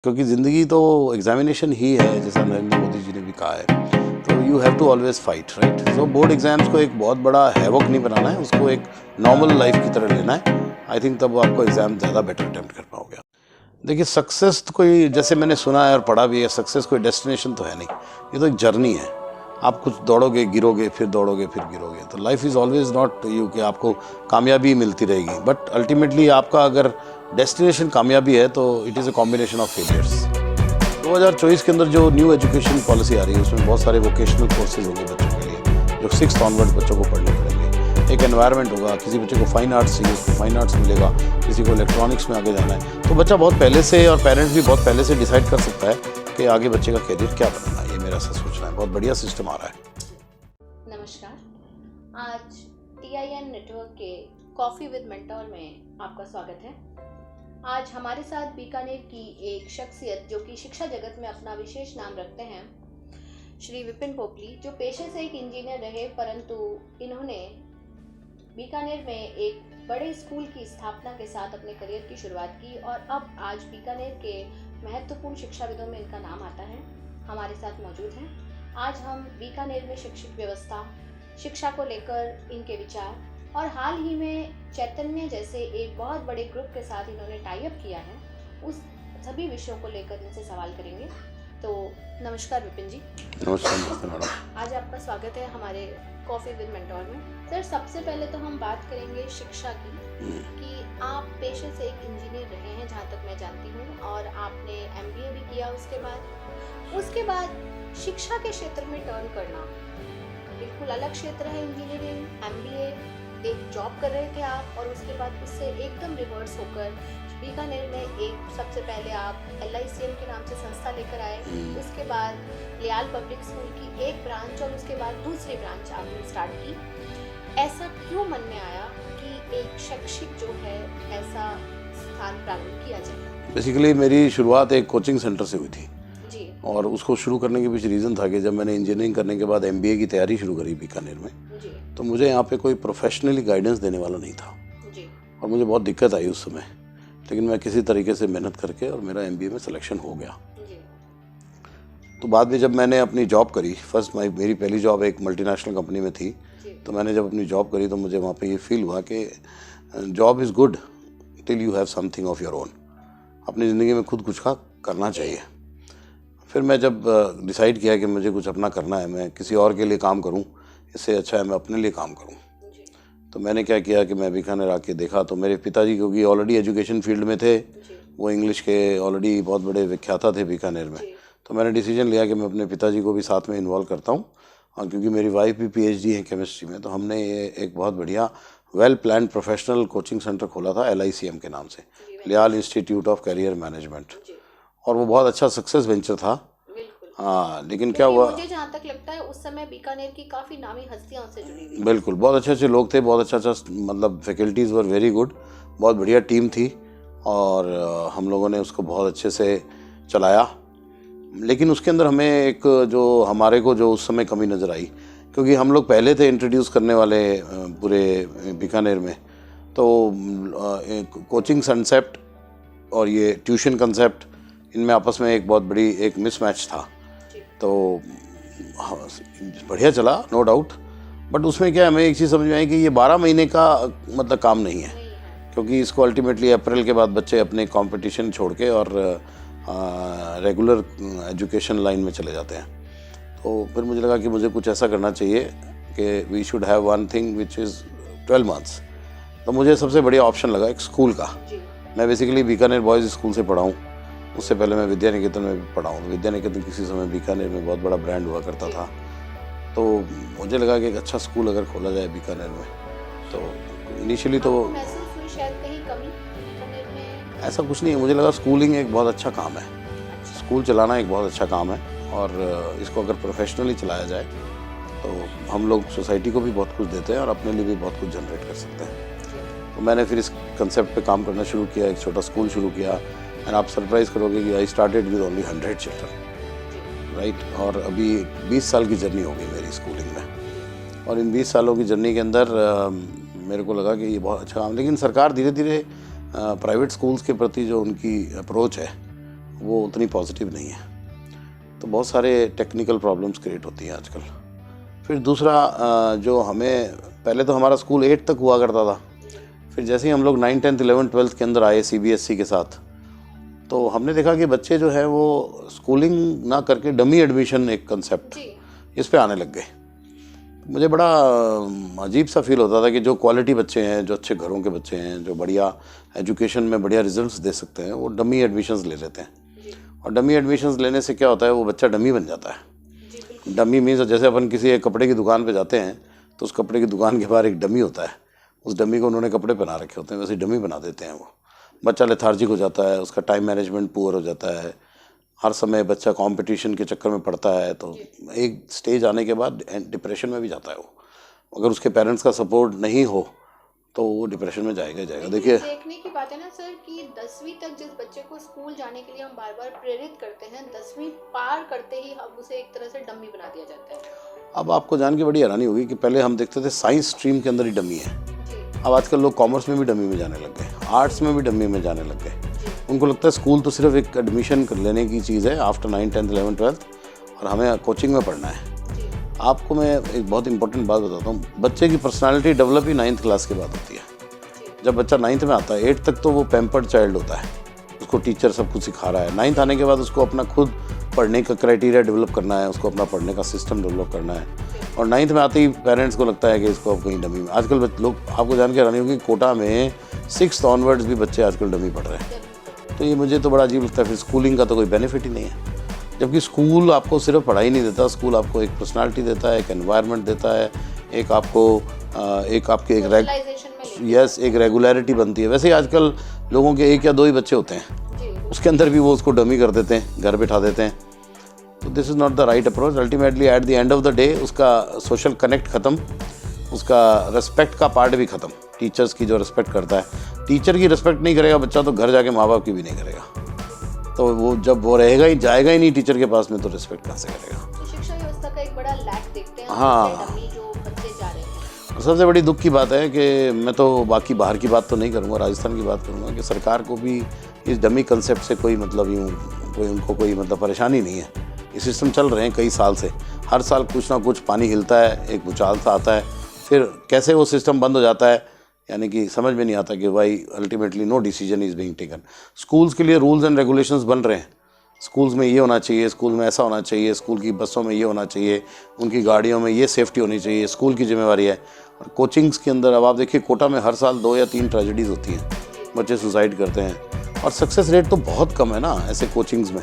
क्योंकि ज़िंदगी तो एग्जामिनेशन ही है, जैसा नरेंद्र मोदी जी ने भी कहा है। तो you have to always fight, right. तो बोर्ड एग्जाम्स को एक बहुत बड़ा हैवक नहीं बनाना है, उसको एक नॉर्मल लाइफ की तरह लेना है। आई थिंक तब आपको एग्जाम ज़्यादा बेटर अटेम्प्ट कर पाओगे। देखिए, सक्सेस तो कोई, जैसे मैंने सुना है और पढ़ा भी है, सक्सेस कोई डेस्टिनेशन तो है नहीं, ये तो एक जर्नी है। आप कुछ दौड़ोगे, गिरोगे, फिर दौड़ोगे, फिर गिरोगे। तो life is always not you कि आपको कामयाबी मिलती रहेगी, बट अल्टीमेटली आपका अगर डेस्टिनेशन कामयाबी है तो it is a combination of failures. 2024 के अंदर जो न्यू एजुकेशन पॉलिसी आ रही है, उसमें बहुत सारे वोकेशनल कोर्सेज होंगे बच्चों के लिए, जो 6th ऑनवर्ड बच्चों को पढ़ने पड़ेंगे। एक एनवायरनमेंट होगा, किसी बच्चे को फाइन आर्ट्स चाहिए, उसको फाइन आर्ट्स मिलेगा, किसी को इलेक्ट्रॉनिक्स में आगे जाना है। तो बच्चा बहुत पहले से, और पेरेंट्स भी बहुत पहले से डिसाइड कर सकता है कि आगे बच्चे का करियर क्या बनना है। ये मेरा ऐसा सोचना है। बहुत बढ़िया सिस्टम आ रहा है। नमस्कार, आज TIN नेटवर्क के कॉफ़ी विद मेंटोर में आपका स्वागत है। आज हमारे साथ बीकानेर की एक शख्सियत जो कि शिक्षा जगत में अपना विशेष नाम रखते हैं, श्री विपिन पोपली, जो पेशे से एक इंजीनियर रहे, परंतु इन्होंने बीकानेर में एक बड़े स्कूल की स्थापना के साथ अपने करियर की शुरुआत की और अब आज बीकानेर के महत्वपूर्ण शिक्षाविदों में इनका नाम आता है। हमारे साथ मौजूद हैं। आज हम बीकानेर में शैक्षिक व्यवस्था, शिक्षा को लेकर इनके विचार और हाल ही में चैतन्य जैसे एक बहुत बड़े ग्रुप के साथ इन्होंने टाई अप किया है, उस सभी विषयों को लेकर इनसे सवाल करेंगे। तो नमस्कार विपिन जी। नमस्कार मैडम। आज आपका स्वागत है हमारे कॉफ़ी विद मेंटोर में। सर, सबसे पहले तो हम बात करेंगे शिक्षा की, कि आप पेशे से एक इंजीनियर रहे हैं जहाँ तक मैं जानती हूँ, और आपने MBA भी किया। उसके बाद शिक्षा के क्षेत्र में टर्न करना बिल्कुल अलग क्षेत्र है। इंजीनियरिंग, MBA, एक जॉब कर रहे थे आप, और उसके बाद उससे एकदम रिवर्स होकर बीकानेर में एक सबसे पहले आप LICM के नाम से संस्था लेकर आए, उसके बाद लियाल पब्लिक स्कूल की एक ब्रांच और उसके बाद दूसरी ब्रांच आपने स्टार्ट की। ऐसा क्यों मन में आया कि एक शैक्षिक जो है ऐसा स्थान प्रारंभ किया जाए? बेसिकली मेरी शुरुआत एक कोचिंग सेंटर से हुई थी जी। और उसको शुरू करने के पीछे रीज़न था कि जब मैंने इंजीनियरिंग करने के बाद MBA की तैयारी शुरू करी बीकानेर में, जी। तो मुझे यहाँ पे कोई प्रोफेशनली गाइडेंस देने वाला नहीं था जी। और मुझे बहुत दिक्कत आई उस समय। लेकिन मैं किसी तरीके से मेहनत करके और मेरा MBA में सिलेक्शन हो गया। जी। तो बाद में जब मैंने अपनी जॉब करी, मेरी पहली जॉब एक मल्टीनेशनल कंपनी में थी, तो मैंने जब अपनी जॉब करी तो मुझे वहाँ पे ये फील हुआ कि job is good till you have something of your own. अपनी ज़िंदगी में खुद कुछ का करना चाहिए। फिर मैं जब डिसाइड किया कि मुझे कुछ अपना करना है, मैं किसी और के लिए काम करूं, इससे अच्छा है मैं अपने लिए काम करूं। तो मैंने क्या किया कि मैं बीकानेर आके देखा, तो मेरे पिताजी क्योंकि ऑलरेडी एजुकेशन फील्ड में थे, वो इंग्लिश के ऑलरेडी बहुत बड़े विख्याता थे बीकानेर में। तो मैंने डिसीजन लिया कि मैं अपने पिताजी को भी साथ में इन्वॉल्व करता हूँ, और क्योंकि मेरी वाइफ भी PhD है केमिस्ट्री में, तो हमने ये एक बहुत बढ़िया well plan professional coaching centre खोला था LICM के नाम से, लियाल इंस्टीट्यूट ऑफ करियर मैनेजमेंट। और वो बहुत अच्छा सक्सेस वेंचर था। हाँ, लेकिन क्या हुआ, मुझे जहाँ तक लगता है उस समय बीकानेर की काफ़ी नामी हस्तियाँ उससे जुड़ी हुई। बिल्कुल, बहुत अच्छे अच्छे लोग थे, बहुत अच्छा मतलब फैकल्टीज़ वर वेरी गुड, बहुत बढ़िया टीम थी, और हम लोगों ने उसको बहुत अच्छे से चलाया। लेकिन उसके अंदर हमें एक हमारे को जो उस समय कमी नज़र आई, क्योंकि हम लोग पहले थे इंट्रोड्यूस करने वाले पूरे बीकानेर में, तो कोचिंग कंसेप्ट और ये ट्यूशन कंसेप्ट, इनमें आपस में एक बहुत बड़ी एक मिसमैच था। तो हाँ, बढ़िया चला, नो डाउट, बट उसमें क्या हमें एक चीज़ समझ में आई कि ये 12 महीने का मतलब काम नहीं है, क्योंकि इसको अल्टीमेटली अप्रैल के बाद बच्चे अपने कंपटीशन छोड़ के और रेगुलर एजुकेशन लाइन में चले जाते हैं। तो फिर मुझे लगा कि मुझे कुछ ऐसा करना चाहिए कि we should have one thing which is 12 months. तो मुझे सबसे बढ़िया ऑप्शन लगा एक स्कूल का। मैं बेसिकली बीकानेर बॉयज़ स्कूल से पढ़ा हूँ, उससे पहले मैं विद्या निकेतन में भी पढ़ा हूँ। विद्या निकेतन किसी समय बीकानेर में बहुत बड़ा ब्रांड हुआ करता था, तो मुझे लगा कि एक अच्छा स्कूल अगर खोला जाए बीकानेर में, तो इनिशियली तो ऐसा कुछ नहीं है। मुझे लगा स्कूलिंग एक बहुत अच्छा काम है, स्कूल चलाना एक बहुत अच्छा काम है, और इसको अगर प्रोफेशनली चलाया जाए तो हम लोग सोसाइटी को भी बहुत कुछ देते हैं और अपने लिए भी बहुत कुछ जनरेट कर सकते हैं। तो मैंने फिर इस कंसेप्ट पे काम करना शुरू किया, एक छोटा स्कूल शुरू किया, एंड आप सरप्राइज़ करोगे कि I started with only 100 children, right. और अभी 20 साल की जर्नी हो गई मेरी स्कूलिंग में, और इन 20 सालों की जर्नी के अंदर मेरे को लगा कि ये बहुत अच्छा काम। लेकिन सरकार धीरे धीरे प्राइवेट स्कूल्स के प्रति जो उनकी अप्रोच है वो उतनी पॉजिटिव नहीं है। तो बहुत सारे टेक्निकल प्रॉब्लम्स क्रिएट होती हैं आजकल। फिर दूसरा जो हमें पहले तो हमारा स्कूल 8 तक हुआ करता था, फिर जैसे ही हम लोग 9, 10, 11, 12 के अंदर आए CBSE के साथ, तो हमने देखा कि बच्चे जो है वो स्कूलिंग ना करके डमी एडमिशन एक कंसेप्ट इस पे आने लग गए। मुझे बड़ा अजीब सा फील होता था कि जो क्वालिटी बच्चे हैं, जो अच्छे घरों के बच्चे हैं, जो बढ़िया एजुकेशन में बढ़िया रिजल्ट्स दे सकते हैं, वो डमी एडमिशन्स ले लेते हैं। और डमी एडमिशन्स लेने से क्या होता है, वो बच्चा डमी बन जाता है। डमी मीन्स जैसे अपन किसी एक कपड़े की दुकान पे जाते हैं तो उस कपड़े की दुकान के बाहर एक डमी होता है, उस डमी को उन्होंने कपड़े पहना रखे होते हैं, वैसे डमी बना देते हैं। वो बच्चा लेथार्जिक हो जाता है, उसका टाइम मैनेजमेंट पुअर हो जाता है, हर समय बच्चा कंपटीशन के चक्कर में पड़ता है, तो एक स्टेज आने के बाद डिप्रेशन में भी जाता है वो। अगर उसके पेरेंट्स का सपोर्ट नहीं हो तो वो डिप्रेशन में जाएगा ही जाएगा। देखिए, देखने की बात है ना सर कि 10वीं तक जिस बच्चे को स्कूल जाने के लिए हम बार बार प्रेरित करते हैं, 10वीं पार करते ही अब उसे एक तरह से डम्मी बना दिया जाता है। अब आपको जान के बड़ी हैरानी होगी कि पहले हम देखते थे साइंस स्ट्रीम के अंदर ही डमी है, अब आजकल लोग कॉमर्स में भी डमी में जाने लग गए, आर्ट्स में भी डमी में जाने लग गए। उनको लगता है स्कूल तो सिर्फ एक एडमिशन लेने की चीज़ है आफ्टर 9, 10, 11, 12 और हमें कोचिंग में पढ़ना है। आपको मैं एक बहुत इंपॉर्टेंट बात बताता हूँ, बच्चे की पर्सनालिटी डेवलप ही 9th क्लास के बाद होती है। जब बच्चा 9th में आता है, 8 तक तो वो पैम्पर्ड चाइल्ड होता है, उसको टीचर सब कुछ सिखा रहा है। 9th आने के बाद उसको अपना खुद पढ़ने का क्राइटेरिया डेवलप करना है, उसको अपना पढ़ने का सिस्टम डेवलप करना है। और 9th में आते ही पेरेंट्स को लगता है कि इसको अब कहीं डमी में, आजकल लोग आपको जान के हैरानी होगी, कोटा में 6th ऑनवर्ड्स भी बच्चे आजकल डमी पढ़ रहे हैं। तो ये मुझे तो बड़ा अजीब लगता है, फिर स्कूलिंग का तो कोई बेनिफिट ही नहीं है। जबकि स्कूल आपको सिर्फ पढ़ाई नहीं देता, स्कूल आपको एक पर्सनालिटी देता है, एक एनवायरनमेंट देता है, एक आपको एक रेगुलरिटी बनती है। वैसे ही आजकल लोगों के 1 या 2 ही बच्चे होते हैं, उसके अंदर भी वो उसको डमी कर देते हैं, घर बिठा देते हैं। तो this is not the right approach. Ultimately at the end of the day उसका सोशल कनेक्ट ख़त्म, उसका रेस्पेक्ट का पार्ट भी ख़त्म। टीचर्स की जो रेस्पेक्ट करता है, टीचर की रेस्पेक्ट नहीं करेगा बच्चा तो घर जाके माँ बाप की भी नहीं करेगा। तो वो जब वो रहेगा ही, जाएगा ही नहीं टीचर के पास में, तो रिस्पेक्ट कहाँ से करेगा। तो शिक्षा व्यवस्था का एक बड़ा लैक देखते हैं हाँ, जो बच्चे जा रहे हैं। और सबसे बड़ी दुख की बात है कि मैं तो बाकी बाहर की बात तो नहीं करूँगा, राजस्थान की बात करूँगा कि सरकार को भी इस डमी कंसेप्ट से कोई मतलब उनको कोई मतलब परेशानी नहीं है। ये सिस्टम चल रहे हैं कई साल से, हर साल कुछ ना कुछ पानी हिलता है, एक भूचाल सा आता है, फिर कैसे वो सिस्टम बंद हो जाता है, यानी कि समझ में नहीं आता कि भाई ultimately no decision is being taken. Schools के लिए रूल्स एंड रेगुलेशंस बन रहे हैं, स्कूल्स में ये होना चाहिए, स्कूल में ऐसा होना चाहिए, स्कूल की बसों में ये होना चाहिए, उनकी गाड़ियों में ये सेफ्टी होनी चाहिए, स्कूल की जिम्मेवारी है। और कोचिंग्स के अंदर अब आप देखिए, कोटा में हर साल 2 या 3 ट्रेजेडीज़ होती हैं, बच्चे सुसाइड करते हैं, और सक्सेस रेट तो बहुत कम है ना ऐसे कोचिंग्स में,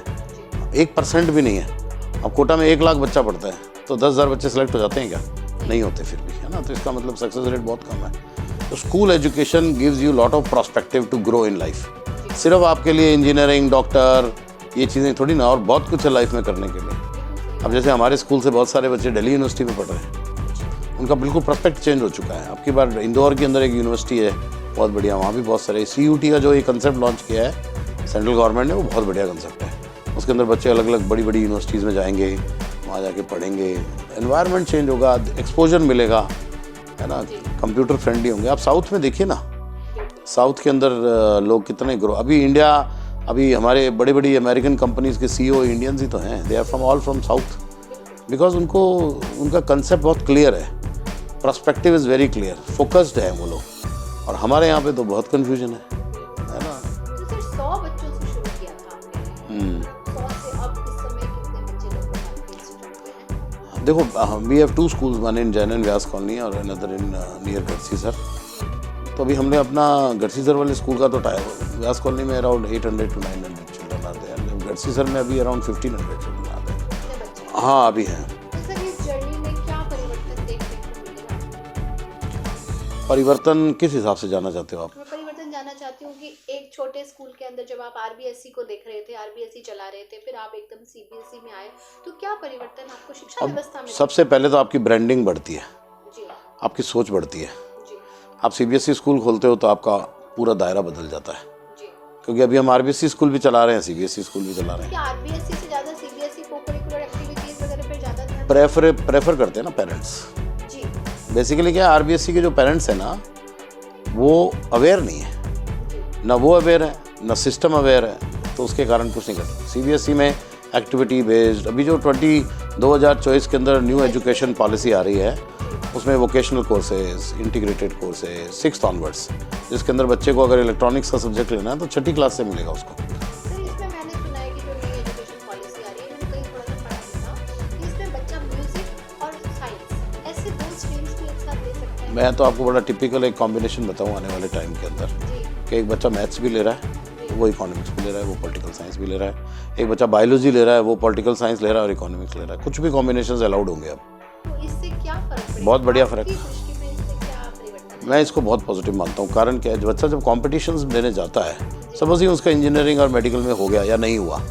1% भी नहीं है। अब कोटा में 1 लाख बच्चा पढ़ता है तो 10,000 बच्चे सेलेक्ट हो जाते हैं क्या? नहीं होते फिर भी, है ना। तो इसका मतलब सक्सेस रेट बहुत कम है। तो school education gives you lot of prospective to grow in life. सिर्फ आपके लिए इंजीनियरिंग, डॉक्टर, ये चीज़ें थोड़ी ना, और बहुत कुछ है लाइफ में करने के लिए। अब जैसे हमारे स्कूल से बहुत सारे बच्चे दिल्ली यूनिवर्सिटी में पढ़ रहे हैं, उनका बिल्कुल प्रोस्पेक्ट चेंज हो चुका है। आपकी बार इंदौर के अंदर एक यूनिवर्सिटी है बहुत बढ़िया, वहाँ भी बहुत सारे CUT का जो ये कंसेप्ट लॉन्च किया है सेंट्रल गवर्नमेंट ने, वो बहुत बढ़िया कंसेप्ट है। उसके अंदर बच्चे अलग अलग बड़ी बड़ी यूनिवर्सिटीज़ में जाएंगे, वहाँ जाके पढ़ेंगे, एनवायरनमेंट चेंज होगा, एक्सपोजर मिलेगा, है ना, कंप्यूटर फ्रेंडली होंगे। आप साउथ में देखिए ना, साउथ के अंदर लोग कितने ग्रो, अभी हमारे बड़ी बड़ी अमेरिकन कंपनीज़ के CEO इंडियंस ही तो हैं, they are all from south, because उनका कंसेप्ट बहुत क्लियर है, perspective is very clear, focused है वो लोग। और हमारे यहाँ पे तो बहुत कन्फ्यूजन है ना। तो सर 100 बच्चों से शुरू किया था आपने, 100 से अब इस समय कितने बच्चे लगभग आपके इंस्टीट्यूट में हैं? देखो, we have 2 schools, one in Jain and Vyas colony और अनदर इन नियर गढ़सीसर। तो अभी हमने अपना गढ़सीसर वाले स्कूल का तो व्यास कॉलोनी में अराउंड 800 to 900 चिल्ड्रन आते हैं, गढ़सीसर में अभी अराउंड 1500 चिल्ड्रन आते हैं। हाँ, अभी हैं। तो सर इस जर्नी में क्या परिवर्तन देखने को मिलेगा? परिवर्तन किस हिसाब से जाना चाहते हो आप? मैं परिवर्तन जानना चाहती हूँ कि एक छोटे स्कूल के अंदर जब आप RBSE को देख रहे थे, RBSE चला रहे थे, फिर आप एकदम CBSE में आए, तो क्या परिवर्तन आपको शिक्षा व्यवस्था में? सबसे पहले तो आपकी ब्रांडिंग बढ़ती है, जी, आपकी सोच बढ़ती है। आप CBSE स्कूल खोलते हो तो आपका पूरा दायरा बदल जाता है, क्योंकि अभी हम RBSE स्कूल भी चला रहे हैं, CBSE स्कूल भी चला रहे हैं। क्या RBSE से ज़्यादा CBSE को-करिकुलर एक्टिविटीज़ वगैरह पे ज़्यादा ध्यान प्रेफर करते हैं ना पेरेंट्स। जी, बेसिकली क्या है, RBSE के जो पेरेंट्स हैं ना, वो अवेयर नहीं है, ना वो अवेयर है, ना सिस्टम अवेयर है, तो उसके कारण कुछ नहीं कर सकते। सीबीएसई में एक्टिविटी बेस्ड, अभी जो 2024 के अंदर न्यू एजुकेशन पॉलिसी आ रही है उसमें vocational courses, integrated courses 6th onwards, जिसके अंदर बच्चे को अगर इलेक्ट्रॉनिक्स का सब्जेक्ट लेना है तो 6ठी क्लास से मिलेगा उसको। सर इसमें मैंने सुना है कि जो नई एजुकेशन पॉलिसी आ रही है, मैंने कहीं थोड़ा सा पढ़ा था कि इसमें बच्चा म्यूजिक और साइंस ऐसे 2 स्ट्रीम्स भी एक साथ ले सकता है। मैं तो आपको बड़ा टिपिकल एक कॉम्बिनेशन बताऊँ आने वाले टाइम के अंदर कि एक बच्चा मैथ्स भी ले रहा है, वो इकोनॉमिक्स भी ले रहा है, वो पॉलिटिकल साइंस भी ले रहा है, एक बच्चा बायोलॉजी ले रहा है, वो पॉलिटिकल साइंस ले रहा है और इकोनॉमिक्स ले रहा है। कुछ भी कॉम्बिनेशन अलाउड होंगे अब। तो इससे क्या फर्क पड़ेगा? बहुत बढ़िया फर्क। आपकी दृष्टि में इससे क्या परिवर्तन है? मैं इसको बहुत पॉजिटिव मानता हूँ। कारण क्या है, बच्चा जब कॉम्पिटिशन्स देने जाता है, सपोज ही उसका इंजीनियरिंग और मेडिकल में हो गया या नहीं हुआ,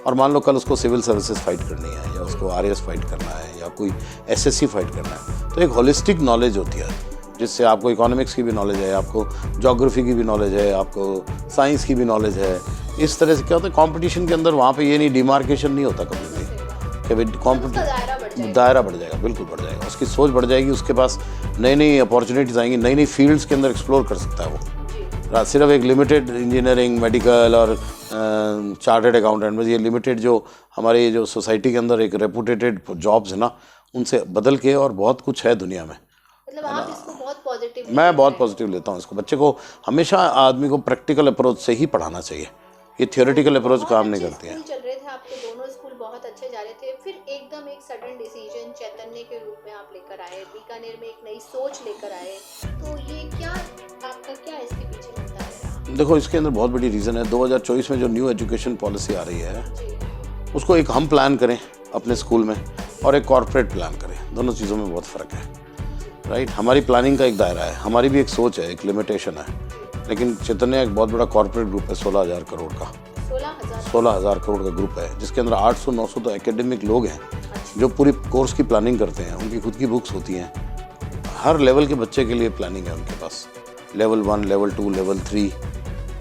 और मान लो कल उसको सिविल सर्विसेज फाइट करनी है या उसको आरएएस फाइट करना है या कोई एसएससी फाइट करना है, तो एक होलिस्टिक नॉलेज होती है जिससे आपको इकोनॉमिक्स की भी नॉलेज है, आपको ज्योग्राफी की भी नॉलेज है, आपको साइंस की भी नॉलेज है। इस तरह से क्या होता है कंपटीशन के अंदर, वहाँ पे ये नहीं डिमार्केशन नहीं होता कभी भी कि भाई कॉम्पिटिशन, दायरा बढ़ जाएगा, बिल्कुल बढ़ जाएगा, उसकी सोच बढ़ जाएगी, उसके पास नई नई अपॉर्चुनिटीज़ आएंगी, नई नई फील्ड्स के अंदर एक्सप्लोर कर सकता है वो। सिर्फ एक लिमिटेड इंजीनियरिंग, मेडिकल और चार्टर्ड अकाउंटेंट, ये लिमिटेड जो हमारे जो सोसाइटी के अंदर एक रेपुटेटेड जॉब्स है ना, उनसे बदल के और बहुत कुछ है दुनिया में। मतलब आप इसको बहुत पॉजिटिव, मैं बहुत पॉजिटिव लेता हूँ इसको। बच्चे को हमेशा आदमी को प्रैक्टिकल अप्रोच से ही पढ़ाना चाहिए, ये थियोरेटिकल अप्रोच काम नहीं करती है। चल रहे थे आपके दोनों स्कूल, बहुत अच्छे जा रहे थे, फिर एकदम एक सडन डिसीजन चैतन्य के रूप में आप लेकर आए, बीकानेर में एक नई सोच लेकर आए, तो ये क्या आपका क्या इसके पीछे लगता है? देखो इसके अंदर बहुत बड़ी रीज़न है, 2024 में जो न्यू एजुकेशन पॉलिसी आ रही है उसको एक हम प्लान करें अपने स्कूल में और एक कॉर्पोरेट प्लान करें, दोनों चीज़ों में बहुत फ़र्क है, राइट। हमारी प्लानिंग का एक दायरा है, हमारी भी एक सोच है, एक लिमिटेशन है, लेकिन चैतन्य एक बहुत बड़ा कॉर्पोरेट ग्रुप है, 16,000 करोड़ का, 16,000 करोड़ का ग्रुप है, जिसके अंदर 800-900 तो एकेडमिक लोग हैं जो पूरी कोर्स की प्लानिंग करते हैं, उनकी खुद की बुक्स होती हैं, हर लेवल के बच्चे के लिए प्लानिंग है उनके पास, level 1, level 2, level 3,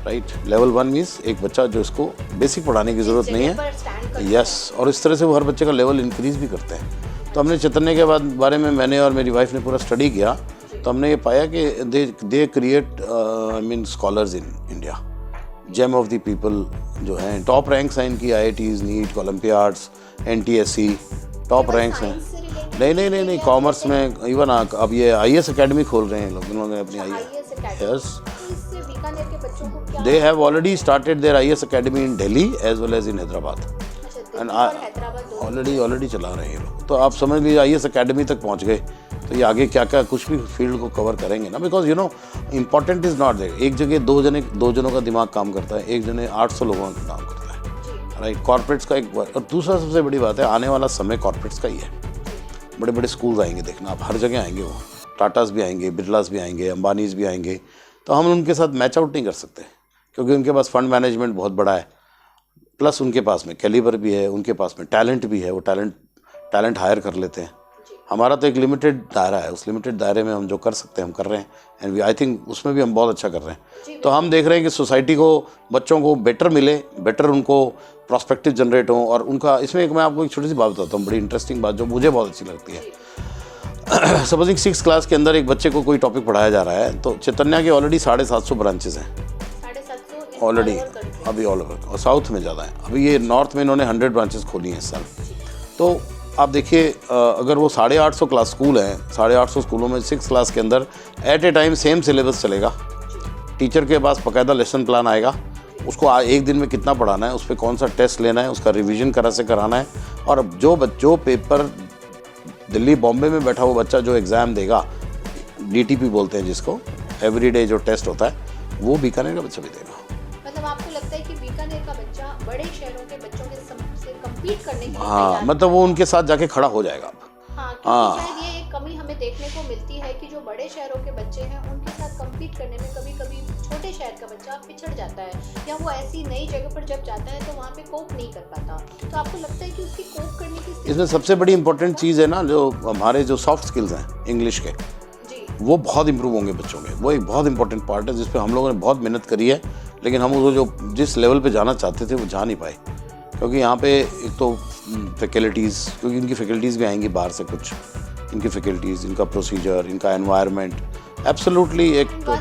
right. Level 1 means एक बच्चा जो इसको बेसिक पढ़ाने की ज़रूरत नहीं है, यस, और इस तरह से वो हर बच्चे का लेवल इंक्रीज़ भी करते हैं। तो हमने चैतन्य के बारे में मैंने और मेरी वाइफ ने पूरा स्टडी किया, तो हमने ये पाया कि they create scholars in India, gem of the people जो हैं, टॉप रैंक्स हैं इनकी, IITs, NEET, Olympiads, NTSC top ranks हैं। नहीं, कॉमर्स में इवन अब ये IAS अकेडमी खोल रहे हैं लोग, इन लोगों ने अपनी IAS, yes, they have already started their IAS academy in Delhi as well as in Hyderabad, and already चला रहे हैं लोग। तो आप समझ लीजिए IAS अकेडमी तक पहुंच गए, तो ये आगे क्या क्या कुछ भी फील्ड को कवर करेंगे ना, because important is not there, एक जगह दो जनों का दिमाग काम करता है, एक जने 800 लोगों का काम करता है, राइट। कॉर्पोरेट्स का एक, और दूसरा सबसे बड़ी बात है, आने वाला समय कॉर्पोरेट्स का ही है, बड़े बड़े स्कूल्स आएंगे, देखना आप हर जगह आएंगे, वो टाटास भी आएंगे, बिरलास भी आएंगे, अंबानीज भी आएंगे, तो हम उनके साथ मैच आउट नहीं कर सकते क्योंकि उनके पास फंड मैनेजमेंट बहुत बड़ा है, प्लस उनके पास में कैलिबर भी है, उनके पास में टैलेंट भी है, वो टैलेंट हायर कर लेते हैं। हमारा तो एक लिमिटेड दायरा है, उस लिमिटेड दायरे में हम जो कर सकते हैं हम कर रहे हैं, एंड आई थिंक उसमें भी हम बहुत अच्छा कर रहे हैं। तो हम देख रहे हैं कि सोसाइटी को, बच्चों को बेटर मिले, बेटर उनको प्रॉस्पेक्टिव जनरेट हो, और उनका इसमें एक मैं आपको एक छोटी सी बात बताता हूँ, बड़ी इंटरेस्टिंग बात जो मुझे बहुत अच्छी लगती है। सपोजिंग 6th क्लास के अंदर एक बच्चे को कोई टॉपिक पढ़ाया जा रहा है, तो चैतन्य के ऑलरेडी 750 ब्रांचेस हैं ऑलरेडी, अभी ऑल ओवर, और साउथ में ज़्यादा है, अभी ये नॉर्थ में इन्होंने 100 ब्रांचेस खोली हैं इस साल। तो आप देखिए अगर वो 850 क्लास स्कूल हैं, 850 स्कूलों में 6th क्लास के अंदर at a time same syllabus चलेगा, टीचर के पास बाकायदा लेसन प्लान आएगा, उसको एक दिन में कितना पढ़ाना है, उस पर कौन सा टेस्ट लेना है, उसका रिवीजन करा से कराना है, और जो पेपर दिल्ली बॉम्बे में बैठा हुआ बच्चा जो एग्ज़ाम देगा, DTP बोलते हैं जिसको, एवरीडे जो टेस्ट होता है, वो बीकानेर का बच्चा भी देगा। मतलब आपको लगता है कि बीकानेर का बच्चा बड़े शहरों के बच्चों के से कम्पीट करने के लिए, हाँ, मतलब वो उनके साथ जाके खड़ा हो जाएगा। हाँ, शायद ये एक कमी हमें देखने को मिलती है कि जो बड़े शहरों के बच्चे हैं उनके साथ कम्पीट करने में कभी-कभी छोटे शहर का बच्चा पिछड़ जाता है, या वो ऐसी नई जगह पर जब जाता है तो वहाँ पे कोप नहीं कर पाता। तो आपको लगता है कि उसकी कोप करने की इसमें सबसे बड़ी इंपॉर्टेंट चीज़ है ना, जो हमारे जो सॉफ्ट स्किल्स हैं इंग्लिश के, वो बहुत इंप्रूव होंगे बच्चों के, वो एक बहुत इंपॉर्टेंट पार्ट है जिस पे हम लोगों ने बहुत मेहनत करी है, लेकिन हम उसको जो जिस लेवल पे जाना चाहते थे वो जा नहीं पाए, क्योंकि यहाँ पे एक तो फैकल्टीज़, क्योंकि इनकी फैकल्टीज़ भी आएंगी बाहर से, कुछ इनकी फैकल्टीज़, इनका प्रोसीजर, इनका एनवायरनमेंट एब्सोल्युटली एक तो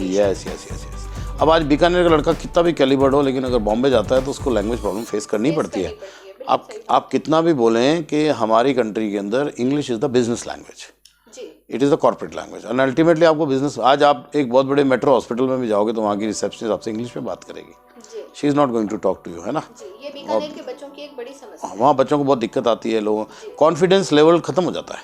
यस। अब आज बीकानेर का लड़का कितना भी कैलिबर्ड हो, लेकिन अगर बॉम्बे जाता है तो उसको लैंग्वेज प्रॉब्लम फेस करनी पड़ती है। आप कितना भी बोलें कि हमारी कंट्री के अंदर English is the business language, it is the corporate language, and ultimately आपको बिजनेस, आज आप एक बहुत बड़े मेट्रो हॉस्पिटल में भी जाओगे तो वहाँ की रिसेप्शनिस्ट आपसे इंग्लिश में बात करेगी, she is not going to talk to you, है ना। ये बीकानेर के बच्चों की एक बड़ी समस्या है। वहाँ बच्चों को बहुत दिक्कत आती है, लोगों कॉन्फिडेंस लेवल ख़त्म हो जाता है,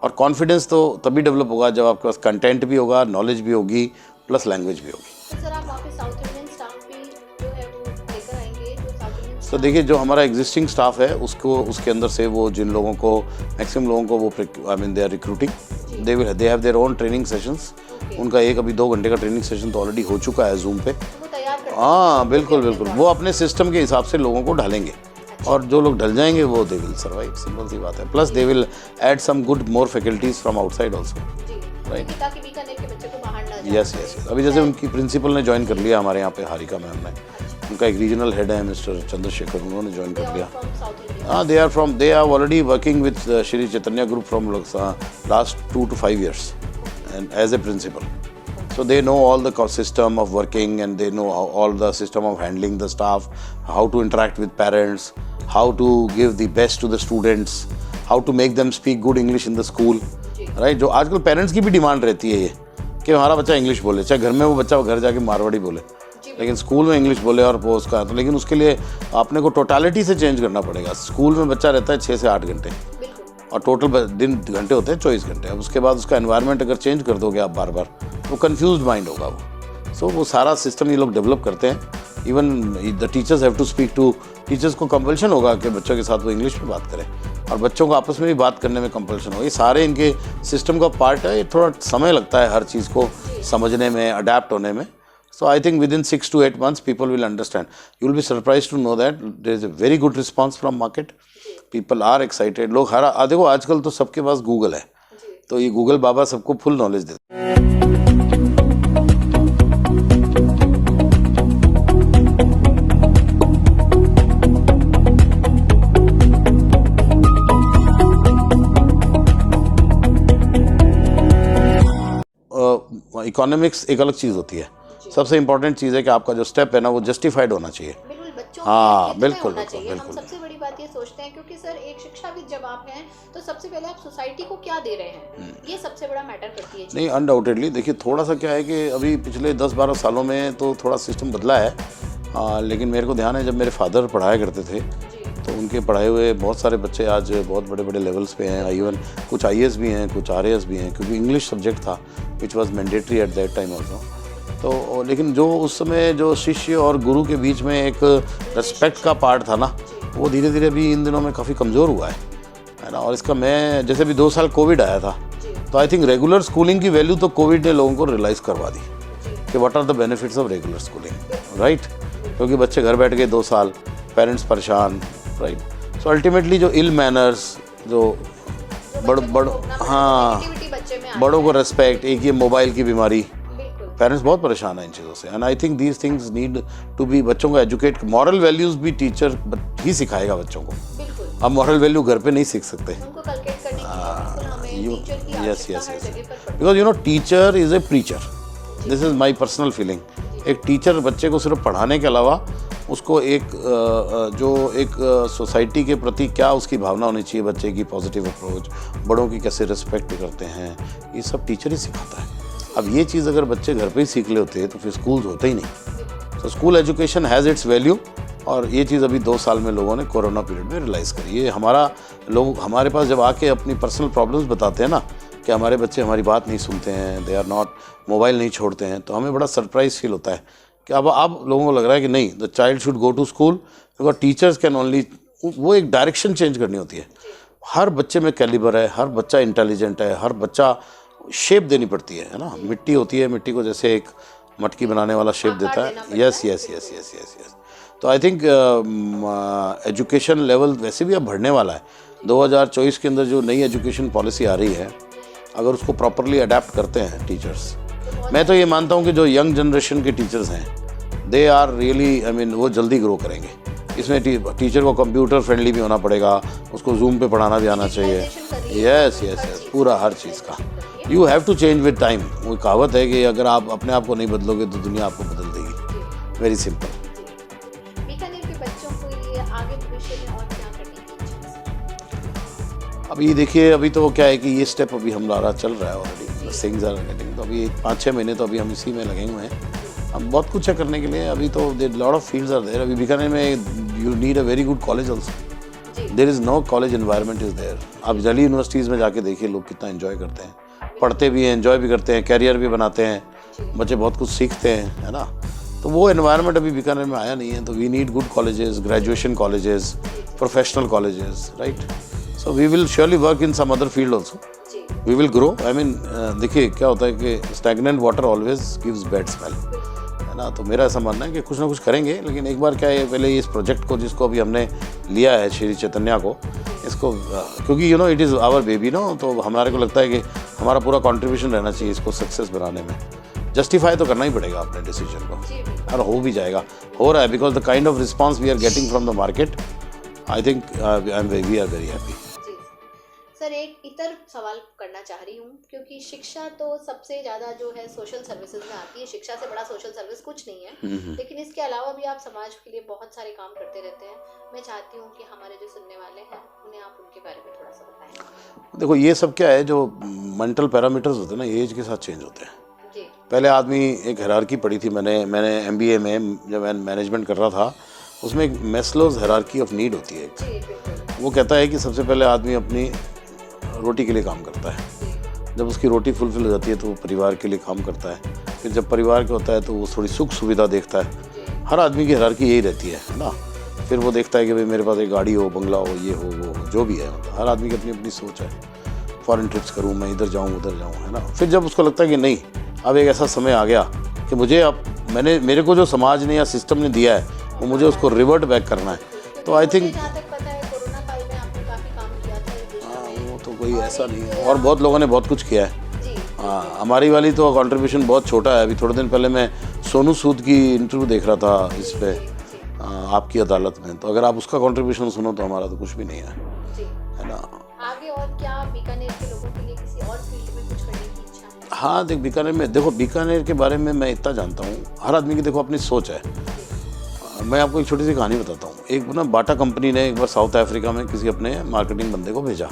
और कॉन्फिडेंस तो तभी डेवलप होगा जब आपके पास कंटेंट भी होगा, नॉलेज भी होगी, प्लस लैंग्वेज भी होगी। तो सर आप वहाँ पे साउथ इंडियन स्टाफ भी जो है वो लेकर आएंगे, जो साउथ इंडियन तो देखिए, जो हमारा एग्जिस्टिंग स्टाफ है उसको, उसके अंदर से वो जिन लोगों को, मैक्सिमम लोगों को वो I mean they are recruiting, they have their own training sessions. उनका एक अभी 2 घंटे का ट्रेनिंग सेशन तो ऑलरेडी हो चुका है जूम पे। वो तैयार करते हैं। हाँ बिल्कुल बिल्कुल, वो अपने सिस्टम के हिसाब से लोगों को ढालेंगे, और जो लोग ढल जाएंगे वो दे विल सर्वाइव, सिंपल सी बात है। Plus they will add some good more faculties from outside also, right, ताकि बीकानेर के बच्चे को बाहर ना जाए। Yes yes. अभी जैसे उनकी प्रिंसिपल ने ज्वाइन कर लिया हमारे यहाँ पे, हारिका मैम ने, उनका एक रीजनल हेड है मिस्टर चंद्रशेखर, उन्होंने ज्वाइन कर लिया। हाँ, they are already working with Shri Chaitanya group from last 2 to 5 years and as a principal. So they know all the system of working, and they know all the system of handling the staff, how to interact with parents, how to give the best to the students, how to make them speak good English in the school, right? जो आजकल parents की भी demand रहती है ये कि हमारा बच्चा इंग्लिश बोले, चाहे घर में वो बच्चा घर जाके मारवाड़ी बोले, लेकिन स्कूल में इंग्लिश बोले, और वो उसका तो, लेकिन उसके लिए आपने को टोटालिटी से चेंज करना पड़ेगा। स्कूल में बच्चा रहता है 6 से 8 घंटे, और टोटल दिन घंटे होते हैं 24 घंटे। अब उसके बाद उसका एनवायरनमेंट अगर चेंज कर दोगे आप बार बार, वो कंफ्यूज्ड माइंड होगा वो। सो वो सारा सिस्टम ये लोग डेवलप करते हैं। Even the teachers have to speak to, teachers को कंपल्शन होगा कि बच्चों के साथ वो इंग्लिश में बात करें, और बच्चों को आपस में भी बात करने में कंपल्शन होगा। ये सारे इनके सिस्टम का पार्ट है। ये थोड़ा समय लगता है हर चीज़ को समझने में, अडेप्ट होने में। So I think within 6 to 8 months people will understand. You will be surprised to know that there is a very good response from market. People are excited. लोग देखो आजकल तो सबके पास गूगल है, तो ये गूगल बाबा सबको फुल नॉलेज देता है। इकोनॉमिक्स एक अलग चीज़ होती है। सबसे इम्पोर्टेंट चीज़ है कि आपका जो स्टेप है ना वो जस्टिफाइड होना चाहिए। हाँ बिल्कुल बिल्कुल। हम सबसे बड़ी बात ये सोचते हैं, क्योंकि सर एक शिक्षाविद जब आप हैं तो सबसे पहले आप सोसाइटी को क्या दे रहे हैं, ये सबसे बड़ा मैटर करती है। नहीं, अनडाउटेडली देखिए, थोड़ा सा क्या है कि अभी पिछले 10-12 सालों में तो थोड़ा सिस्टम बदला है, लेकिन मेरे को ध्यान है जब मेरे फादर पढ़ाया करते थे तो उनके पढ़ाए हुए बहुत सारे बच्चे आज बहुत बड़े बड़े लेवल्स पे हैं। इवन कुछ IAS भी हैं, कुछ RAS भी हैं, क्योंकि इंग्लिश सब्जेक्ट था which was mandatory at that time also. तो लेकिन जो उस समय जो शिष्य और गुरु के बीच में एक रेस्पेक्ट का पार्ट था ना, वो धीरे धीरे भी इन दिनों में काफ़ी कमज़ोर हुआ है ना। और इसका मैं जैसे भी 2 साल कोविड आया था, तो आई थिंक रेगुलर स्कूलिंग की वैल्यू तो कोविड ने लोगों को रियलाइज़ करवा दी कि what are the benefits of regular schooling, right. क्योंकि बच्चे घर बैठ गए 2 साल, पेरेंट्स परेशान, राइट। सो अल्टीमेटली जो इल मैनर्स, जो बड़ों को रेस्पेक्ट, एक ये मोबाइल की बीमारी, पेरेंट्स बहुत परेशान हैं इन चीज़ों से। And I think these things need to be, बच्चों को एजुकेट, मॉरल वैल्यूज़ भी टीचर ही सिखाएगा बच्चों को। अब मॉरल वैल्यू घर पे नहीं सीख सकते। Yes yes yes, because you know teacher is a preacher, this is my personal feeling. एक टीचर बच्चे को सिर्फ पढ़ाने के अलावा उसको एक सोसाइटी के प्रति क्या उसकी भावना होनी चाहिए, बच्चे की पॉजिटिव अप्रोच, बड़ों की कैसे रिस्पेक्ट करते हैं, ये सब टीचर ही सिखाता है। अब ये चीज़ अगर बच्चे घर पे ही सीख ले होते तो फिर स्कूल होते ही नहीं। तो school education has its value, और ये चीज़ अभी 2 साल में लोगों ने कोरोना पीरियड में रियलाइज़ करी। ये लोग हमारे पास जब आके अपनी पर्सनल प्रॉब्लम्स बताते हैं ना, कि हमारे बच्चे हमारी बात नहीं सुनते हैं, दे आर नॉट, मोबाइल नहीं छोड़ते हैं, तो हमें बड़ा सरप्राइज फील होता है कि अब लोगों को लग रहा है कि नहीं, the child should go to school, because teachers can only, वो एक डायरेक्शन चेंज करनी होती है। हर बच्चे में कैलिबर है, हर बच्चा इंटेलिजेंट है, हर बच्चा शेप देनी पड़ती है ना। मिट्टी होती है, मिट्टी को जैसे एक मटकी बनाने वाला शेप देता है। Yes yes yes yes yes yes. तो आई थिंक एजुकेशन लेवल वैसे भी अब बढ़ने वाला है। 2024 के अंदर जो नई एजुकेशन पॉलिसी आ रही है, अगर उसको प्रॉपरली अडेप्ट करते हैं टीचर्स, मैं तो ये मानता हूँ कि जो यंग जनरेशन के टीचर्स हैं, they are really, I mean वो जल्दी ग्रो करेंगे। इसमें टीचर को कंप्यूटर फ्रेंडली भी होना पड़ेगा, उसको जूम पे पढ़ाना भी आना चाहिए। यस यस यस, पूरा हर चीज़ का you have to change with time. वो कहावत है कि अगर आप अपने आप को नहीं बदलोगे तो दुनिया आपको बदल देगी। Very simple. बीकानेर के बच्चों के लिए आगे भविष्य में और क्या करने की इच्छा है? अभी देखिए, अभी तो क्या है कि ये स्टेप अभी हमारा चल रहा है ऑलरेडी, थिंग्स आर गेटिंग, तो अभी 5-6 महीने तो अभी हम इसी में लगे हुए हैं। अब बहुत कुछ है करने के लिए, अभी तो lot of fields are there. अभी बीकानेर में you need a very good college also, there is no college environment is there. आप दिल्ली यूनिवर्सिटीज़ में जाके देखिए लोग कितना एंजॉय करते हैं, पढ़ते भी हैं, एंजॉय भी करते हैं, कैरियर भी बनाते हैं, बच्चे बहुत कुछ सीखते हैं, है ना। तो वो एनवायरनमेंट अभी बीकानेर में आया नहीं है, तो we need good colleges, graduation colleges, professional colleges, right. So we will surely work in some other field also, we will grow. I mean देखिए क्या होता है कि stagnant water always gives bad smell, है ना। तो मेरा ऐसा मानना है कि कुछ ना कुछ करेंगे, लेकिन एक बार क्या है, पहले इस प्रोजेक्ट को जिसको अभी हमने लिया है श्री चैतन्या को, इसको क्योंकि you know it is our baby ना, तो हमारे को लगता है कि हमारा पूरा कंट्रीब्यूशन रहना चाहिए इसको सक्सेस बनाने में। जस्टिफाई तो करना ही पड़ेगा अपने डिसीजन को, और हो भी जाएगा, हो रहा है, because the kind of response we are getting from the market, I think we are very happy. Sir, एक इतर सवाल करना चाह रही हूँ, क्योंकि शिक्षा तो सबसे ज़्यादा जो है सोशल सर्विसेज में आती है, शिक्षा से बड़ा सोशल सर्विस कुछ नहीं है, लेकिन इसके अलावा भी आप समाज के लिए बहुत सारे काम करते रहते हैं। मैं चाहती हूँ कि हमारे जो सुनने वाले हैं उन्हें आप उनके बारे में थोड़ा सा बताएं। देखो ये सब क्या है, जो मेंटल पैरामीटर्स होते हैं ना, एज के साथ चेंज होते हैं। पहले आदमी एक हायरार्की पढ़ी थी, मैंने MBA में जब मैं मैनेजमेंट कर रहा था, उसमें एक मैस्लोज हायरार्की ऑफ नीड होती है। वो कहता है कि सबसे पहले आदमी अपनी रोटी के लिए काम करता है, जब उसकी रोटी फुलफिल हो जाती है तो वो परिवार के लिए काम करता है, फिर जब परिवार के होता है तो वो थोड़ी सुख सुविधा देखता है। हर आदमी की हायरार्की यही रहती है ना। फिर वो देखता है कि भाई मेरे पास एक गाड़ी हो, बंगला हो, ये हो, वो हो, जो भी है, मतलब हर आदमी की अपनी अपनी सोच है। फॉरेन ट्रिप्स करूँ, मैं इधर जाऊँ उधर जाऊँ, है ना। फिर जब उसको लगता है कि नहीं, अब एक ऐसा समय आ गया कि मुझे अब मेरे को जो समाज ने या सिस्टम ने दिया है वो मुझे उसको रिवर्ट बैक करना है, तो आई थिंक तो कोई ऐसा नहीं है, और बहुत लोगों ने बहुत कुछ किया है। हाँ, हमारी वाली तो कंट्रीब्यूशन बहुत छोटा है। अभी थोड़े दिन पहले मैं सोनू सूद की इंटरव्यू देख रहा था इस पे, आपकी अदालत में, तो अगर आप उसका कंट्रीब्यूशन सुनो तो हमारा तो कुछ भी नहीं है ना। आगे और क्या बीकानेर के लोगों के लिए किसी और फील्ड में कुछ करने की इच्छा है? हाँ, देख बीकानेर में, देखो बीकानेर के बारे में मैं इतना जानता हूँ, हर आदमी की देखो अपनी सोच है। मैं आपको एक छोटी सी कहानी बताता हूँ। एक ना बाटा कंपनी ने एक बार साउथ अफ्रीका में किसी अपने मार्केटिंग बंदे को भेजा,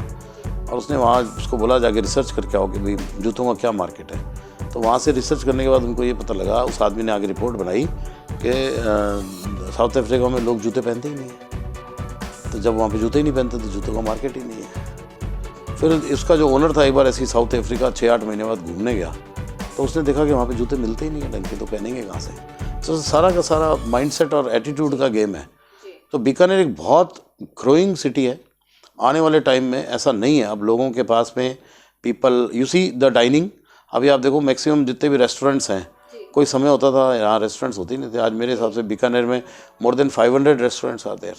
और उसने वहाँ उसको बोला जाके रिसर्च करके आओ कि भाई जूतों का क्या मार्केट है। तो वहाँ से रिसर्च करने के बाद उनको ये पता लगा, उस आदमी ने आगे रिपोर्ट बनाई कि साउथ अफ्रीका में लोग जूते पहनते ही नहीं हैं। तो जब वहाँ पे जूते ही नहीं पहनते तो जूतों का मार्केट ही नहीं है। फिर इसका जो ओनर था एक बार ऐसे ही साउथ अफ्रीका 6-8 महीने बाद घूमने गया, तो उसने देखा कि वहाँ पे जूते मिलते ही नहीं है ढंग के, तो पहनेंगे कहाँ से। तो सारा का सारा माइंडसेट और एटीट्यूड का गेम है। तो बीकानेर एक बहुत ग्रोइंग सिटी है। आने वाले टाइम में ऐसा नहीं है, अब लोगों के पास में people, you see the dining, अभी आप देखो मैक्सिमम जितने भी रेस्टोरेंट्स हैं, कोई समय होता था यहाँ रेस्टोरेंट्स होते ही नहीं थे। आज मेरे हिसाब से बीकानेर में मोर देन 500 रेस्टोरेंट्स आते हैं,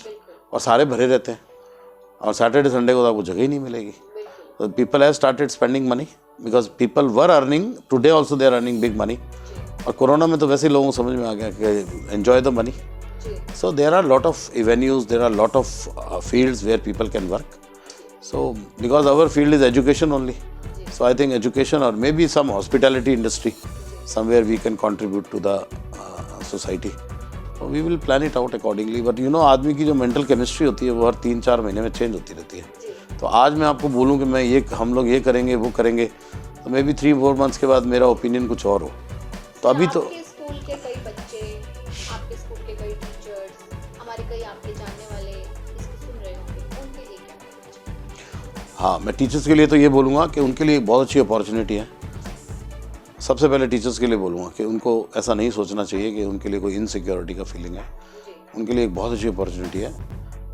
और सारे भरे रहते हैं, और सैटरडे संडे को तो आपको जगह ही नहीं मिलेगी। तो people have started spending money, because people were earning, today also they are earning big money. और कोरोना में तो वैसे ही लोगों को समझ में आ गया कि enjoy the money. So there are lot of avenues, there are lot of fields where people can work. So because our field is education only, so I think education or maybe some hospitality industry, somewhere we can contribute to the society. So we will plan it out accordingly. But you know आदमी की जो mental chemistry होती है वो हर 3-4 महीने में change होती रहती है। तो आज मैं आपको बोलूँ कि मैं ये हम लोग ये करेंगे वो करेंगे, तो मे बी 3-4 months के बाद मेरा ओपिनियन कुछ और हो। तो अभी तो स्कूल के कई बच्चे, आपके स्कूल के कई टीचर्स, हमारे कई आपके जानने वाले इसको सुन रहे होंगे, उनके लिए क्या कहना चाहिए? हाँ, मैं टीचर्स के लिए तो ये बोलूँगा कि उनके लिए बहुत अच्छी अपॉर्चुनिटी है। सबसे पहले टीचर्स के लिए बोलूँगा कि उनको ऐसा नहीं सोचना चाहिए कि उनके लिए कोई इनसिक्योरिटी का फीलिंग है। उनके लिए एक बहुत अच्छी अपॉर्चुनिटी है,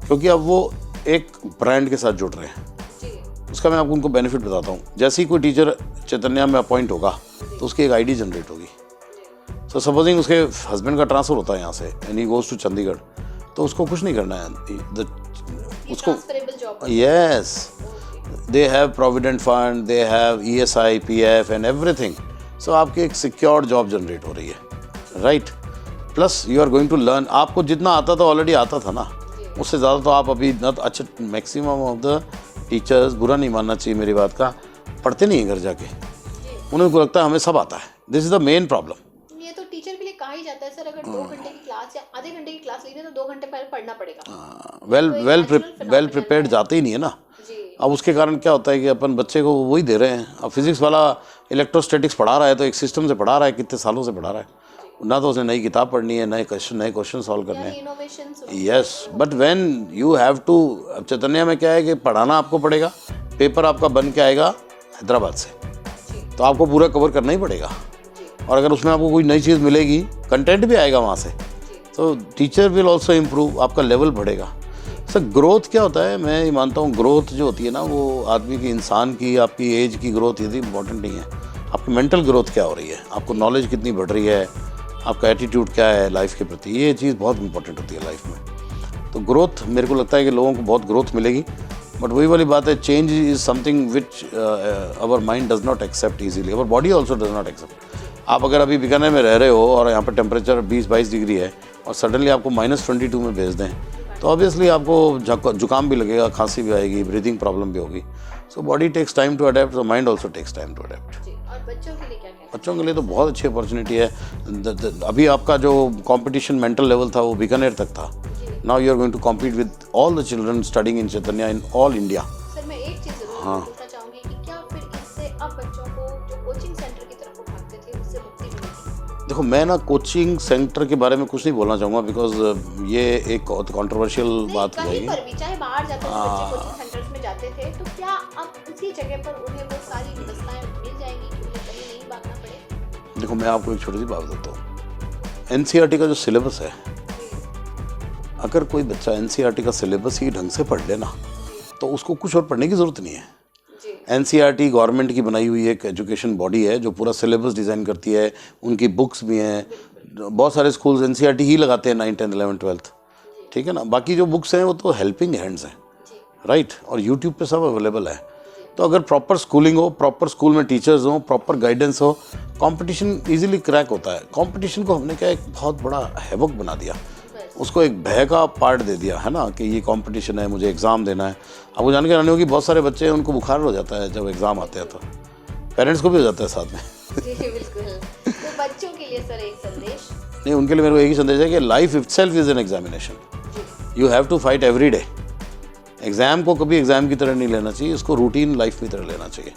क्योंकि अब वो एक ब्रांड के साथ जुड़ रहे हैं। उसका मैं आपको उनको बेनिफिट बताता हूँ। जैसे ही कोई टीचर चैतन्या में अपॉइंट होगा तो उसकी एक आईडी जनरेट होगी। सो सपोजिंग उसके हस्बैंड का ट्रांसफ़र होता है यहाँ से and he goes to Chandigarh, तो उसको कुछ नहीं करना है। उसको yes, they have provident fund, they have ESI, PF and everything. So आपकी एक सिक्योर्ड जॉब जनरेट हो रही है, right. Plus you are going to learn. आपको जितना आता था ऑलरेडी आता था ना, उससे ज़्यादा तो आप अभी इतना अच्छा, मैक्सिमम ऑफ द टीचर्स, बुरा नहीं मानना चाहिए मेरी बात का, पढ़ते नहीं हैं घर जाके। उनको लगता है हमें सब आता है। This is the main problem. ये तो टीचर के लिए कहा ही ही जाता है सर, अगर 2 घंटे की क्लास या आधे घंटे की क्लास लेनी है तो 2 घंटे पहले पढ़ना पड़ेगा। वेल प्रिपेयर्ड जाते ही नहीं है ना। जी। अब उसके कारण क्या होता है कि अपन बच्चे को वही दे रहे हैं। अब फिजिक्स वाला इलेक्ट्रोस्टैटिक्स पढ़ा रहा है तो एक सिस्टम से पढ़ा रहा है, कितने सालों से पढ़ा रहा है ना, तो उसने नई किताब पढ़नी है, नए क्वेश्चन सॉल्व करने हैं। Innovations. Yes, but when you have to, अब चैतन्य में क्या है कि पढ़ाना आपको पड़ेगा, पेपर आपका बन के आएगा हैदराबाद से, तो आपको पूरा कवर करना ही पड़ेगा। और अगर उसमें आपको कोई नई चीज़ मिलेगी, कंटेंट भी आएगा वहाँ से, तो टीचर विल ऑल्सो इम्प्रूव, आपका लेवल बढ़ेगा। सर ग्रोथ क्या होता है, मैं ये मानता हूँ ग्रोथ जो होती है ना, वो आदमी की, इंसान की, आपकी एज की ग्रोथ यदि इंपॉर्टेंट नहीं है, आपकी मेंटल ग्रोथ क्या हो रही है, आपको नॉलेज कितनी बढ़ रही है, आपका एटीट्यूड क्या है लाइफ के प्रति, ये चीज़ बहुत इंपॉर्टेंट होती है लाइफ में। तो ग्रोथ, मेरे को लगता है कि लोगों को बहुत ग्रोथ मिलेगी, बट वही वाली बात है, change is something which our mind does not accept easily, our body also does not accept. आप अगर अभी बीकानेर में रह रहे हो और यहाँ पर टेम्परेचर 20-22 डिग्री है और सडनली आपको -22 में भेज दें, तो ऑब्वियसली आपको जुकाम भी लगेगा, खांसी भी आएगी, ब्रीदिंग प्रॉब्लम भी होगी। So body takes time to adapt, तो mind also takes time to adapt. और बच्चों के लिए क्या कहना? बच्चों के लिए तो बहुत अच्छी अपॉर्चुनिटी है। अभी आपका जो कंपटीशन मेंटल लेवल था वो बीकानेर तक था, now you are going to compete with all the children studying in Chaitanya in all India. Sir मैं एक चीज़ जरूर पूछना चाहूँगी कि क्या फिर इससे अब बच्चों को जो कोचिंग सेंटर की तरफ वो भागते थे उससे मुक्ति मिलेगी? देखो, मैं ना कोचिंग सेंटर के बारे में कुछ नहीं बोलना चाहूँगा, बिकॉज ये एक कंट्रोवर्शियल बात हो जाएगी। कहीं पर भी, चाहे बाहर जाकर बच्चे कोचिंग सेंटर्स में जाते थे, तो क्या अब उसी जगह पर उन्हें वो सारी व्यवस्थाएं मिल जाएंगी कि उन्हें कहीं नहीं भागना पड़े? देखो, मैं आपको एक छोटी सी बात बताता हूँ। एनसीईआरटी का जो सिलेबस है, अगर कोई बच्चा एनसीईआरटी का सिलेबस ही ढंग से पढ़ लेना, तो उसको कुछ और पढ़ने की ज़रूरत नहीं है। एनसीईआरटी गवर्नमेंट की बनाई हुई एक एजुकेशन बॉडी है जो पूरा सिलेबस डिज़ाइन करती है, उनकी बुक्स भी हैं। बहुत सारे स्कूल्स एनसीईआरटी ही लगाते हैं 9, 10, 11, 12, ठीक है ना। बाकी जो बुक्स हैं वो तो हेल्पिंग हैंड्स हैं, राइट, और यूट्यूब पे सब अवेलेबल है। तो अगर प्रॉपर स्कूलिंग हो, प्रॉपर स्कूल में टीचर्स हो, प्रॉपर गाइडेंस हो, कंपटीशन इजीली क्रैक होता है। कंपटीशन को हमने क्या एक बहुत बड़ा हैवक बना दिया, उसको एक भय का पार्ट दे दिया है ना, कि ये कंपटीशन है, मुझे एग्ज़ाम देना है। आपको जान के रहने होगी, बहुत सारे बच्चे हैं उनको बुखार हो जाता है जब एग्ज़ाम आते हैं, तो पेरेंट्स को भी हो जाता है साथ में। जी बिल्कुल। तो बच्चों के लिए सर एक संदेश? नहीं, उनके लिए मेरे को एक ही संदेश है कि life itself is an examination, you have to fight every day. Exam को कभी एग्ज़ाम की तरह नहीं लेना चाहिए, इसको रूटीन लाइफ की तरह लेना चाहिए।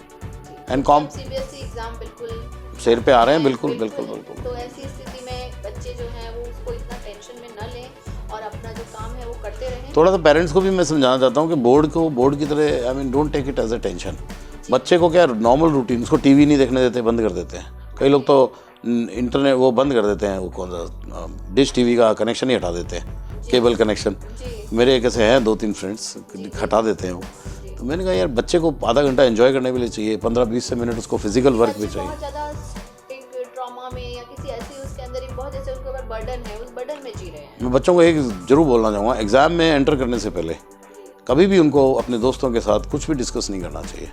एंड सीबीएसई एग्जाम बिल्कुल सिर पे आ रहे हैं, बिल्कुल बिल्कुल बिल्कुल। तो ऐसी स्थिति में बच्चे जो हैं वो उसको इतना टेंशन में न लें और अपना जो काम है वो करते रहें। थोड़ा सा पेरेंट्स को भी मैं समझाना चाहता हूँ कि बोर्ड की तरह, I mean don't take it as a tension. बच्चे को क्या नॉर्मल रूटीन, उसको टीवी नहीं देखने देते, बंद कर देते हैं। कई लोग तो इंटरनेट वो बंद कर देते हैं, वो कौन सा डिश टीवी का कनेक्शन ही हटा देते हैं, केबल कनेक्शन। मेरे एक ऐसे हैं 2-3 फ्रेंड्स, हटा देते हैं वो। तो मैंने कहा यार, बच्चे को आधा घंटा एंजॉय करने के लिए चाहिए, 15-20 मिनट उसको फिजिकल वर्क भी चाहिए। बहुत ज़्यादा एक ट्रॉमा में या किसी ऐसी उसके अंदर एक बहुत जैसे उनके ऊपर बर्डन है, उस बर्डन में जी रहे हैं। मैं बच्चों को एक जरूर बोलना चाहूँगा, एग्ज़ाम में एंटर करने से पहले कभी भी उनको अपने दोस्तों के साथ कुछ भी डिस्कस नहीं करना चाहिए।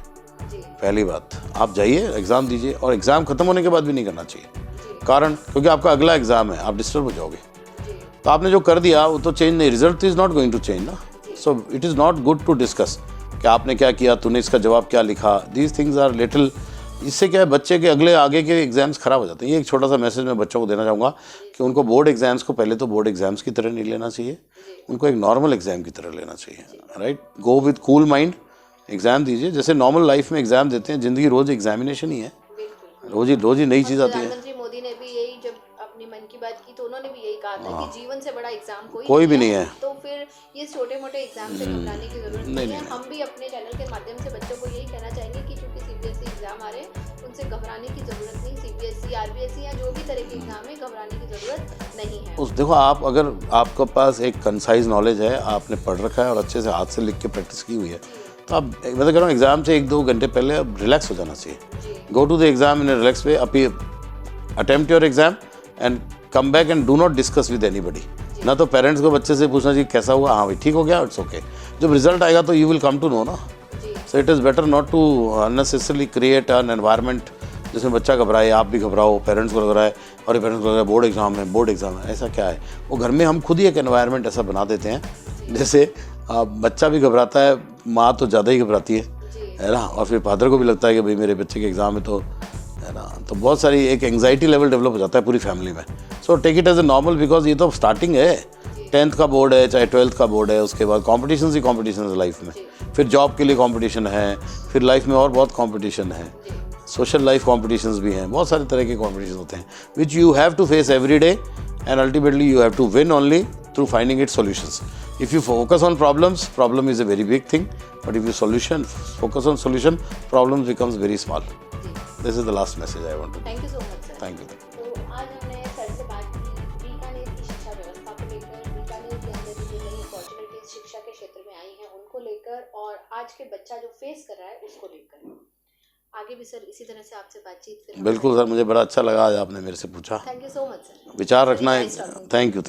पहली बात, आप जाइए एग्ज़ाम दीजिए, और एग्ज़ाम ख़त्म होने के बाद भी नहीं करना चाहिए। कारण, क्योंकि आपका अगला एग्ज़ाम है, आप डिस्टर्ब हो जाओगे। तो आपने जो कर दिया वो तो चेंज नहीं, result is not going to change ना। So it is not good to discuss कि आपने क्या किया, तूने इसका जवाब क्या लिखा। दीज थिंग्स आर लिटिल, इससे क्या है बच्चे के अगले आगे के एग्जाम्स ख़राब हो जाते हैं। ये एक छोटा सा मैसेज मैं बच्चों को देना चाहूँगा कि उनको बोर्ड एग्जाम्स को पहले तो बोर्ड एग्जाम्स की तरह नहीं लेना चाहिए, उनको एक नॉर्मल एग्ज़ाम की तरह लेना चाहिए, right. Go with cool mind, exam दीजिए जैसे नॉर्मल लाइफ में एग्ज़ाम देते हैं। ज़िंदगी रोज़ एग्जामिनेशन ही है, रोज़ ही नई चीज़ आती है। प्रधानमंत्री मोदी ने भी यही, जब अपनी मन की बात की तो उन्होंने भी यही कहा था कि जीवन से बड़ा एग्जाम कोई भी नहीं है। तो फिर ये छोटे मोटे एग्जाम से घबराने की जरूरत नहीं है। हम भी अपने चैनल के माध्यम से बच्चों को यही कहना चाहेंगे कि चूंकि सीबीएसई एग्जाम आ रहे हैं, उनसे घबराने की जरूरत नहीं। सीबीएसई, आरबीएसई या जो भी तरह के एग्जाम है, घबराने की जरूरत नहीं है। उस देखो, आप अगर आपके पास एक कंसाइज नॉलेज है, आपने पढ़ रखा है और अच्छे से हाथ से लिख के प्रैक्टिस की हुई है, तो आप, मैं तो कह रहा हूँ, एग्जाम से 1-2 घंटे पहले अब रिलैक्स हो जाना चाहिए। Go to the exam in a relax way, attempt your exam and come back and do not discuss with anybody. ना तो पेरेंट्स को बच्चे से पूछना चाहिए कैसा हुआ, हाँ भाई ठीक हो गया, इट्स ओके। जब रिजल्ट आएगा तो you will come to know ना। So it is better not to unnecessarily create an environment जिसमें बच्चा घबराए, आप भी घबराओ, पेरेंट्स को घबराए, और पेरेंट्स को लग रहा है बोर्ड एग्जाम है। ऐसा क्या है, वो घर में हम खुद ही एक एनवायरनमेंट ऐसा बना देते हैं जैसे बच्चा भी घबराता है, माँ तो ज़्यादा ही घबराती है ना, और फिर फादर को भी लगता है कि भाई मेरे बच्चे के एग्ज़ाम है तो, है ना। तो बहुत सारी एक एंग्जाइटी लेवल डेवलप हो जाता है पूरी फैमिली में। So take it as a normal, because ये तो स्टार्टिंग है। 10th का बोर्ड है, चाहे 12th का बोर्ड है, उसके बाद कॉम्पिटिशन ही कॉम्पिटिशन है लाइफ में। फिर जॉब के लिए कॉम्पिटिशन है, फिर लाइफ में और बहुत कॉम्पिटिशन है, सोशल लाइफ कॉम्पिटिशन्स भी हैं, बहुत सारे तरह के कॉम्पिटिशन होते हैं which you have to face every day, and ultimately you have to win only through finding it solutions. If you focus on problems, problem is a very big thing, but if you focus on solution, problems becomes very small. This is the last message I want to. Thank you so much, sir. Thank you. तो आज हमने sir से बात की बीकानेर की शिक्षा व्यवस्था को लेकर, बीकानेर के अंदर जो नई अपॉर्चुनिटीज शिक्षा के क्षेत्र में आई हैं उनको लेकर, और आज के बच्चा जो फेस कर रहा है उसको लेकर. आगे भी सर इसी तरह से आपसे बातचीत फिर. बिल्कुल सर, मुझे बड़ा अच्छा लगा आज आपने मेरे से पूछा. Thank you so much sir. विचार रखना है. Thank you.